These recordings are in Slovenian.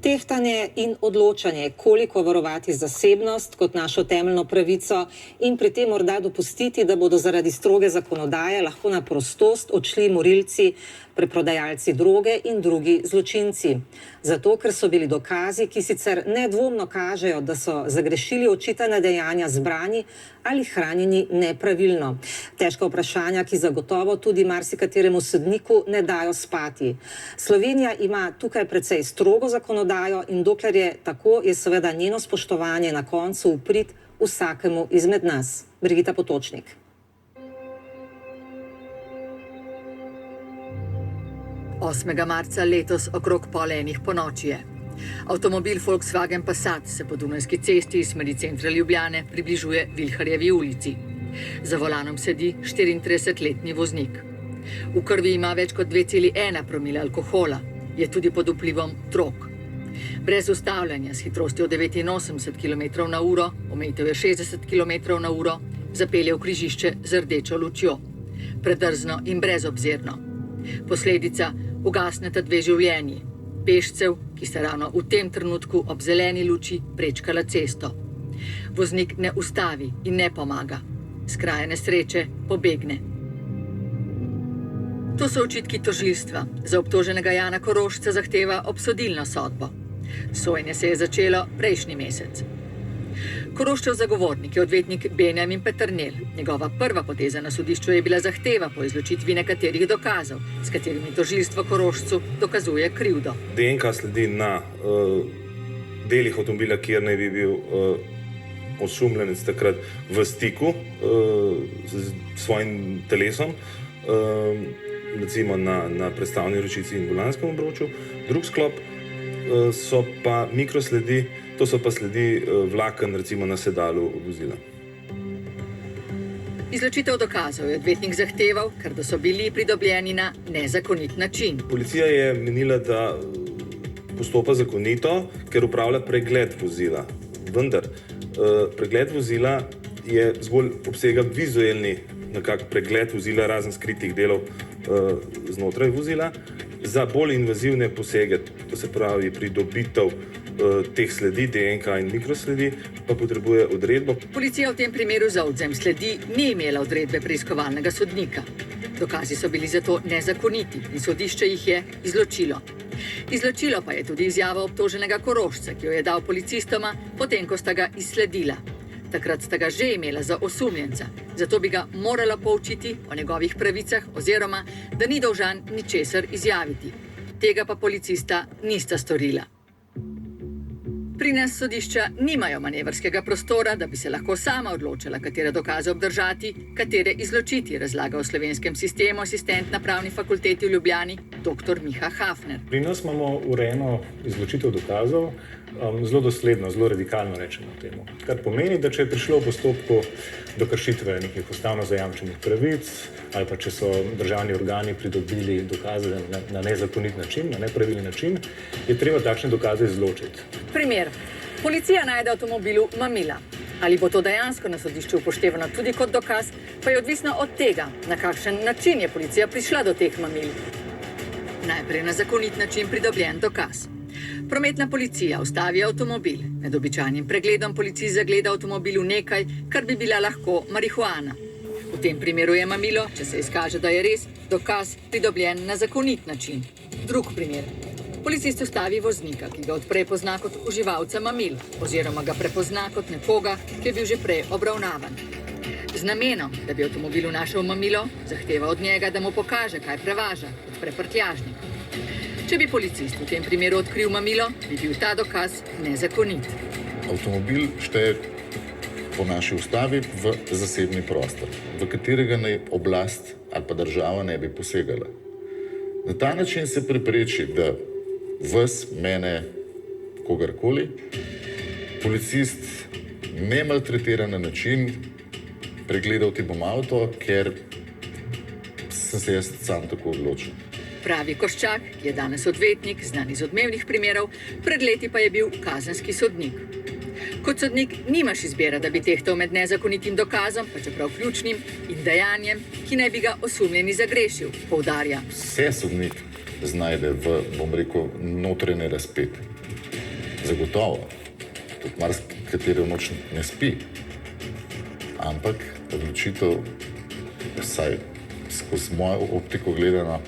Tehtanje in odločanje, koliko varovati zasebnost kot našo temeljno pravico in pri tem morda dopustiti, da bodo zaradi stroge zakonodaje lahko na prostost odšli morilci, preprodajalci droge in drugi zločinci. Zato, ker so bili dokazi, ki sicer nedvomno kažejo, da so zagrešili očitana dejanja zbrani ali hranjeni nepravilno. Težka vprašanja, ki zagotovo tudi marsikateremu sodniku ne dajo spati. Slovenija ima tukaj precej strogo zakonodajo in dokler je tako, je seveda njeno spoštovanje na koncu v prid vsakemu izmed nas. Brigita Potočnik. Marca letos okrog 12:30 ponoči je. Avtomobil Volkswagen Passat se po Dunajski cesti iz smeri centra Ljubljane približuje Vilharjevi ulici. Za volanom sedi 34-letni voznik. V krvi ima več kot 2,1 promile alkohola, je tudi pod vplivom drog. Brez ustavljanja s hitrostjo 89 km/h, omejitev je 60 km/h, zapelje v križišče z rdečo lučjo. Predrzno in brezobzirno. Posledica: ugasneta 2 življenji. Pešcev, ki sta ravno v tem trenutku ob zeleni luči prečkala cesto. Voznik ne ustavi in ne pomaga. S kraja nesreče pobegne. To so očitki tožilstva. Za obtoženega Jana Korošca zahteva obsodilno sodbo. Sojenje se je začelo prejšnji mesec. Koroščev zagovornik je odvetnik Benjamin Peternelj. Njegova prva poteza na sodišču je bila zahteva po izločitvi nekaterih dokazov, s katerimi tožilstvo Korošcu dokazuje krivdo. DNK sledi na delih avtomobila, kjer naj bi bil osumljenec takrat v stiku s svojim telesom, recimo na prestavni ročici in volanskem obroču. Drug sklop so pa mikrosledi, to so pa sledi vlaken, recimo na sedalu vozila. Izločitev dokazov je odvetnik zahteval, ker da so bili pridobljeni na nezakonit način. Policija je menila, da postopa zakonito, ker upravlja pregled vozila. Vendar pregled vozila je zgolj obsega vizualni nekak pregled vozila, razen skritih delov znotraj vozila. Za bolj invazivne posege, to se pravi pridobitev teh sledi, DNK in mikrosledi, pa potrebuje odredbo. Policija v tem primeru za odvzem sledi ni imela odredbe preiskovalnega sodnika. Dokazi so bili zato nezakoniti in sodišče jih je izločilo. Izločilo pa je tudi izjava obtoženega Korošca, ki jo je dal policistoma, potem ko sta ga izsledila. Takrat sta ga že imela za osumljenca, zato bi ga morala poučiti o njegovih pravicah oziroma, da ni dolžan ničesar izjaviti. Tega pa policista nista storila. Pri nas sodišča nimajo manevrskega prostora, da bi se lahko sama odločila, katere dokaze obdržati, katere izločiti, razlaga v slovenskem sistemu asistent na Pravni fakulteti v Ljubljani dr. Miha Hafner. Pri nas imamo urejeno izločitev dokazov, zelo dosledno, zelo radikalno rečemo temu. Kar pomeni, da če je prišlo v postopku do kršitve nekih ustavno zajamčenih pravic ali pa če so državni organi pridobili dokaze na nezakonit način, na nepravilni način, je treba takšne dokaze izločiti. Primer. Policija najde v avtomobilu mamila. Ali bo to dejansko na sodišču upoštevano tudi kot dokaz, pa je odvisno od tega, na kakšen način je policija prišla do teh mamil. Najprej na zakonit način pridobljen dokaz. Prometna policija ustavi avtomobil. Med običajnim pregledom policist zagleda avtomobilu nekaj, kar bi bila lahko marihuana. V tem primeru je mamilo, če se izkaže, da je res, dokaz pridobljen na zakonit način. Drug primer. Policist ustavi voznika, ki ga odprej pozna kot uživalca mamil, oziroma ga prepozna kot nekoga, ki je bil že prej obravnavan. Z namenom, da bi avtomobilu našel mamilo, zahteva od njega, da mu pokaže, kaj prevaža, odpre prtljažnik. Če bi policist v tem primeru odkril mamilo, bi bil ta dokaz nezakonit. Avtomobil šteje po naši ustavi v zasebni prostor, v katerega naj oblast ali pa država ne bi posegala. Na ta način se prepreči, da vas, mene, kogarkoli, policist ne maltretira na način, pregledal ti bom avto, ker sem se jaz sam tako odločil. Pravi Koščak, ki je danes odvetnik, znan iz odmevnih primerov, pred leti pa je bil kazenski sodnik. Kot sodnik nimaš izbira, da bi tehtal med nezakonitim dokazom, pa čeprav ključnim, in dejanjem, ki naj bi ga osumljeni zagrešil, poudarja. Vse sodnik znajde v, bom rekel, notranje razpete. Zagotovo. Tudi marsikateri v noč ne spi. Ampak odločitev, vsaj skozi mojo optiko gledano,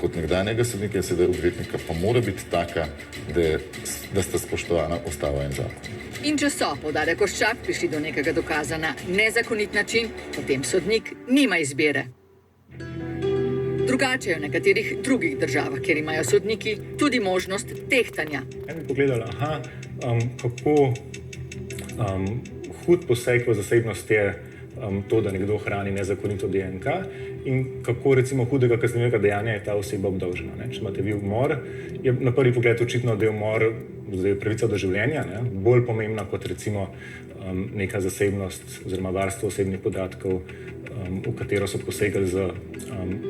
kot nekdanjega sodnika in sedaj odvetnika, pa mora biti taka, da sta spoštovana ustava in zakon. In če so, poudarja Koščak, prišli do nekega dokaza na nezakonit način, potem sodnik nima izbire. Drugače je v nekaterih drugih državah, kjer imajo sodniki tudi možnost tehtanja. Ja bi pogledala, kako hud poseg v zasebnost je to, da nekdo hrani nezakonito DNK in kako recimo hudega kaznivega dejanja je ta oseba obdolžena. Ne? Če imate vi umor, je na prvi pogled očitno, da je umor, zdaj pravica do življenja, ne? Bolj pomembna kot recimo neka zasebnost oziroma varstvo osebnih podatkov, v katero so posegali z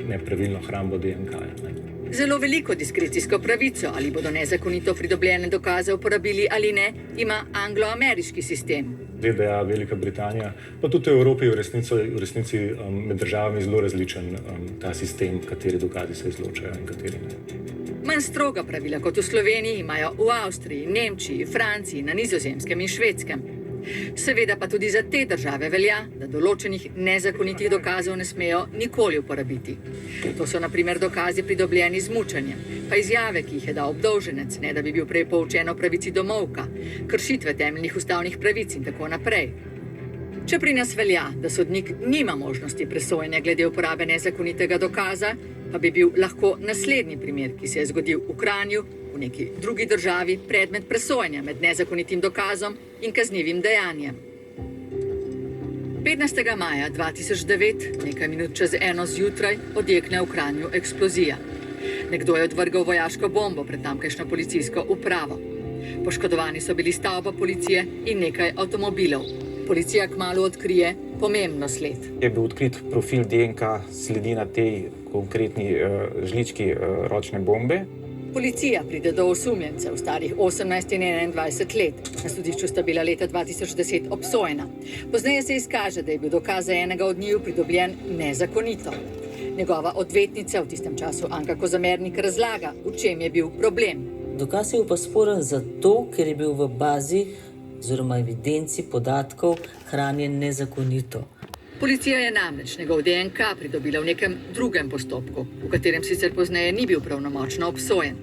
nepravilno hrambo DNK-ja. Zelo veliko diskrecijsko pravico, ali bodo nezakonito pridobljene dokaze uporabili ali ne, ima anglo-ameriški sistem. ZDA, Velika Britanija, pa tudi v Evropi je v resnici med državami zelo različen ta sistem, kateri dokazi se izločajo in kateri ne. Manj stroga pravila kot v Sloveniji imajo v Avstriji, Nemčiji, Franciji, na Nizozemskem in Švedskem. Seveda pa tudi za te države velja, da določenih nezakonitih dokazov ne smejo nikoli uporabiti. To so na primer dokazi pridobljeni z mučenjem, pa izjave, ki jih je dal obdolženec, ne da bi bil prej poučen o pravici do molka, kršitve temeljnih ustavnih pravic in tako naprej. Če pri nas velja, da sodnik nima možnosti presojanja glede uporabe nezakonitega dokaza, pa bi bil lahko naslednji primer, ki se je zgodil v Kranju, v neki drugi državi, predmet presojanja med nezakonitim dokazom in kaznivim dejanjem. 15. maja 2009, nekaj minut čez 1 zjutraj, odjekne v Kranju eksplozija. Nekdo je odvrgal vojaško bombo pred tamkajšnjo policijsko upravo. Poškodovani so bili stavba policije in nekaj avtomobilov. Policija kmalu odkrije pomembno sled. Je bil odkrit profil DNK sledi na tej konkretni žlički ročne bombe. Policija pride do osumljencev starih 18 in 21 let. Na sodišču sta bila leta 2010 obsojena. Pozneje se izkaže, da je bil dokaz za enega od njiju pridobljen nezakonito. Njegova odvetnica v tistem času Anka Kozamernik razlaga, v čem je bil problem. Dokaz je bil pa sporen zato, ker je bil v bazi oziroma evidenci podatkov hranjen nezakonito. Policija je namreč njegov DNK pridobila v nekem drugem postopku, v katerem sicer pozneje ni bil pravnomočno obsojen.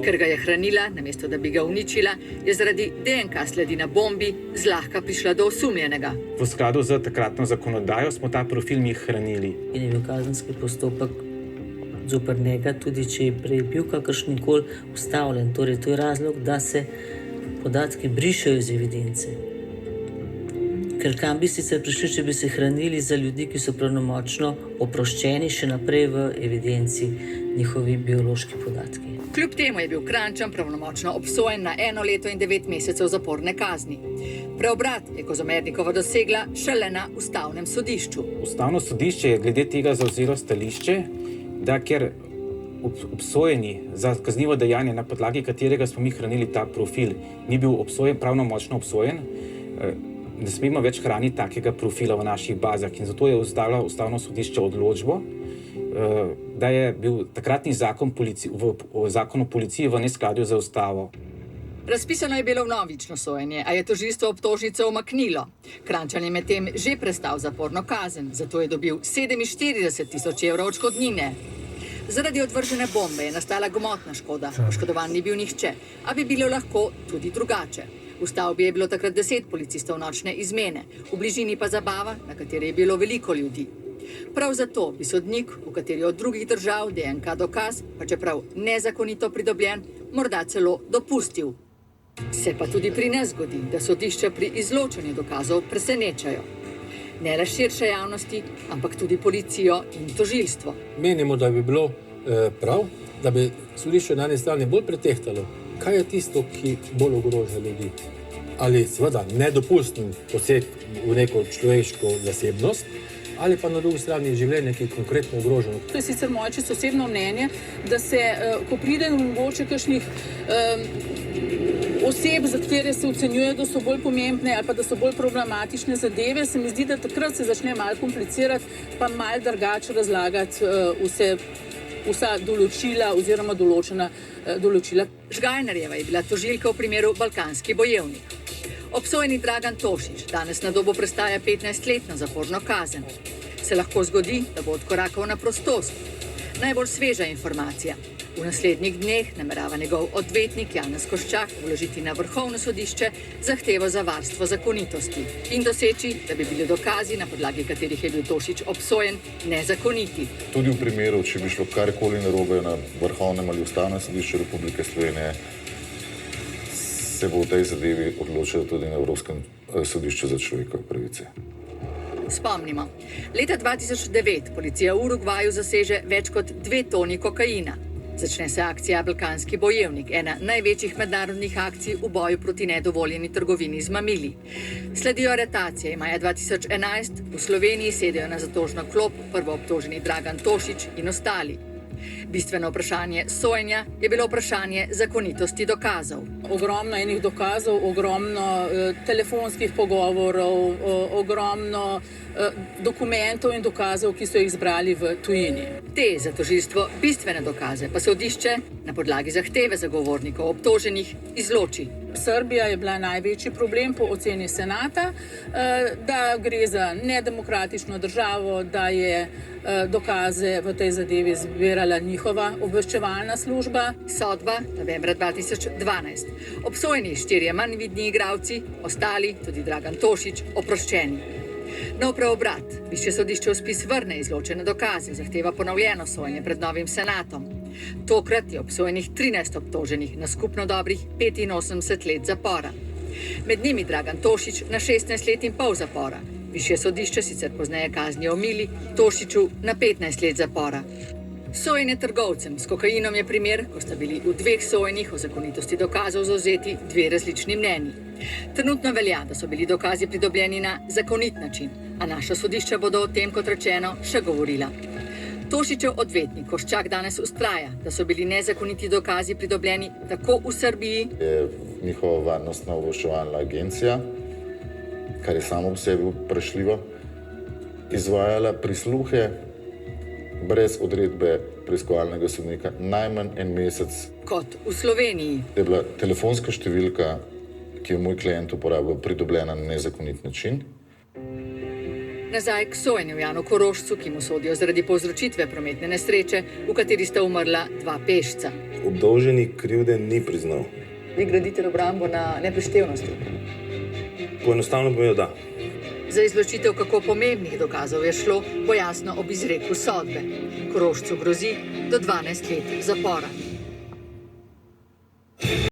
Ker ga je hranila, namesto da bi ga uničila, je zaradi DNK sledi na bombi zlahka prišla do osumljenega. V skladu z takratno zakonodajo smo ta profil mi hranili. In je bil kazenski postopek zoper njega, tudi če je prej bil kakršnikoli ustavljen. Torej, to je razlog, da se podatki brišejo iz evidence. Ker kam bi sicer prišli, če bi se hranili za ljudi, ki so pravnomočno oproščeni, še naprej v evidenci njihovi biološki podatki. Kljub temu je bil Kranjčan pravnomočno obsojen na 1 leto in 9 mesecev zaporne kazni. Preobrat je Kozomernikova dosegla šele na ustavnem sodišču. Ustavno sodišče je glede tega zavzelo stališče, da ker obsojeni za kaznivo dejanje, na podlagi katerega smo mi hranili ta profil, ni bil obsojen, pravnomočno obsojen, ne smemo več hraniti takega profila v naših bazah. In zato je izdalo ustavno sodišče odločbo, da je bil takratni zakon o policiji v neskladju z ustavo. Razpisano je bilo vnovično sojenje, a je tožilstvo obtožnico umaknilo. Kranjčan je medtem že prestal zaporno kazen, zato je dobil 47.000 evrov odškodnine. Zaradi odvržene bombe je nastala gmotna škoda, poškodovan ni bil nihče, a bi bilo lahko tudi drugače. V stavbi je bilo takrat 10 policistov nočne izmene, v bližini pa zabava, na kateri je bilo veliko ljudi. Prav zato bi sodnik, v kateri od drugih držav DNK dokaz, pa čeprav nezakonito pridobljen, morda celo dopustil. Se pa tudi pri nas zgodi, da sodišča pri izločanju dokazov presenečajo. Ne le širše javnosti, ampak tudi policijo in tožilstvo. Menimo, da bi bilo prav, da bi sodišče na eni strani bolj pretehtalo, kaj je tisto, ki bolj ogroža ljudi. Ali seveda nedopusten poseg v neko človeško zasebnost, ali pa na drugi strani življenje, ki je konkretno ogroženo. To je sicer moje čisto osebno mnenje, da se, ko pride do mogoče kakšnih oseb, za katere se ocenjuje, da so bolj pomembne ali pa da so bolj problematične zadeve, se mi zdi, da takrat se začne malo komplicirati, pa malo drugače razlagati vse vsa določila oziroma določena določila. Žgajnerjeva je bila tožilka v primeru Balkanski bojevnik. Obsojeni Dragan Tošić danes na dobo prestaja 15-letno zaporno kazen. Se lahko zgodi, da bo odkorakal na prostost. Najbolj sveža informacija. V naslednjih dneh namerava njegov odvetnik Janez Koščak vložiti na Vrhovno sodišče zahtevo za varstvo zakonitosti in doseči, da bi bili dokazi, na podlagi katerih je bil Tošić obsojen, nezakoniti. Tudi v primeru, če bi šlo karkoli narobe na Vrhovnem ali Ustavnem sodišču Republike Slovenije, se bo v tej zadevi odločilo tudi na Evropskem sodišču za človekove pravice. Spomnimo, leta 2009 policija v Urugvaju zaseže več kot 2 toni kokaina. Začne se akcija Balkanski bojevnik, ena največjih mednarodnih akcij v boju proti nedovoljeni trgovini z mamili. Sledijo aretacije. Maja 2011 v Sloveniji sedejo na zatožno klop prvoobtoženi Dragan Tošić in ostali. Bistveno vprašanje sojenja je bilo vprašanje zakonitosti dokazov. Ogromno enih dokazov, ogromno telefonskih pogovorov, ogromno dokumentov in dokazov, ki so jih zbrali v tujini. Te za tožilstvo bistvene dokaze pa sodišče na podlagi zahteve zagovornikov obtoženih izloči. Srbija je bila največji problem po oceni senata, da gre za nedemokratično državo, da je dokaze v tej zadevi zbirala njihova obveščevalna služba. Sodba novembra 2012. Obsojeni 4 manj vidni igralci, ostali, tudi Dragan Tošić, oproščeni. Nov preobrat. Višje sodišče v spis vrne izločene dokaze, zahteva ponovljeno sojenje pred novim senatom. Tokrat je obsojenih 13 obtoženih na skupno dobrih 85 let zapora. Med njimi Dragan Tošić na 16 let in pol zapora. Višje sodišče sicer pozneje kazni omili, Tošiću na 15 let zapora. Sojenje trgovcem s kokainom je primer, ko sta bili v 2 sojenjih o zakonitosti dokazov zavzeti 2 različni mnenji. Trenutno velja, da so bili dokazi pridobljeni na zakonit način, a naša sodišča bodo o tem, kot rečeno, še govorila. Tošićev odvetnik Koščak danes vztraja, da so bili nezakoniti dokazi pridobljeni tako v Srbiji. Je njihova varnostna obveščevalna agencija, kar je samo v sebi vprašljivo, izvajala prisluhe brez odredbe preiskovalnega sodnika najmanj 1 mesec. Kot v Sloveniji. Je bila telefonska številka, ki jo moj klient uporabil, pridobljena na nezakonit način. Nazaj k sojenju Janu Korošcu, ki mu sodijo zaradi povzročitve prometne nesreče, v kateri sta umrla 2 pešca. Obdolženi krivde ni priznal. Vi gradite obrambo na neprištevnosti? Poenostavno bojo, da. Za izločitev kako pomembnih dokazov je šlo, bo jasno ob izreku sodbe. Korošcu grozi do 12 let zapora.